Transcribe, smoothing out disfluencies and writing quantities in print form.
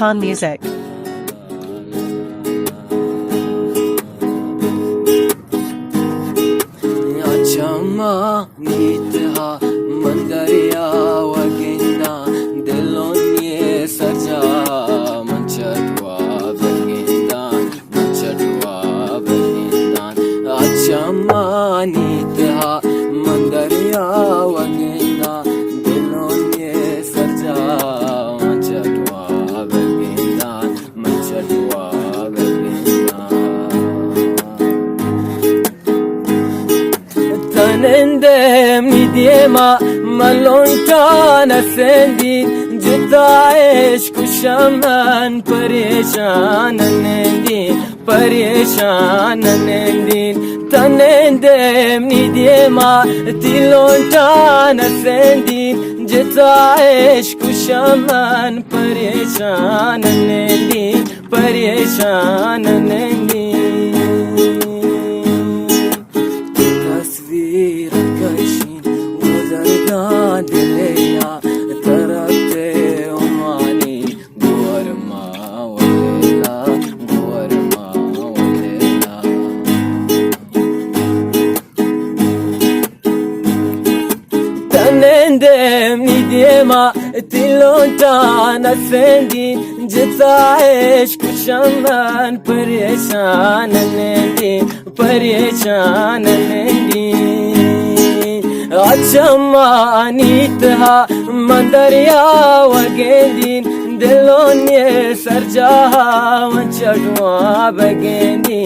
Khan Music. Chama nitha mandariya wagina delonye saja manchatwa bagindan chama nitha mandariya wagina delonye saja manchatwa bagindan Tanendem nidiema malontana sendi jitaesh kushaman pareshan nendi Tanendem nidiema tilontana sendi jitaesh kushaman pareshan nendi تصویر کشین وزرگان دلیا ترکتے امانی گورما ولیلا تنندم نیدیما تیلونتانا سندی جتایش کشمن پریشان نندی Achama nitha mandariya wagedin delonye sarjaha manchadwa bagendi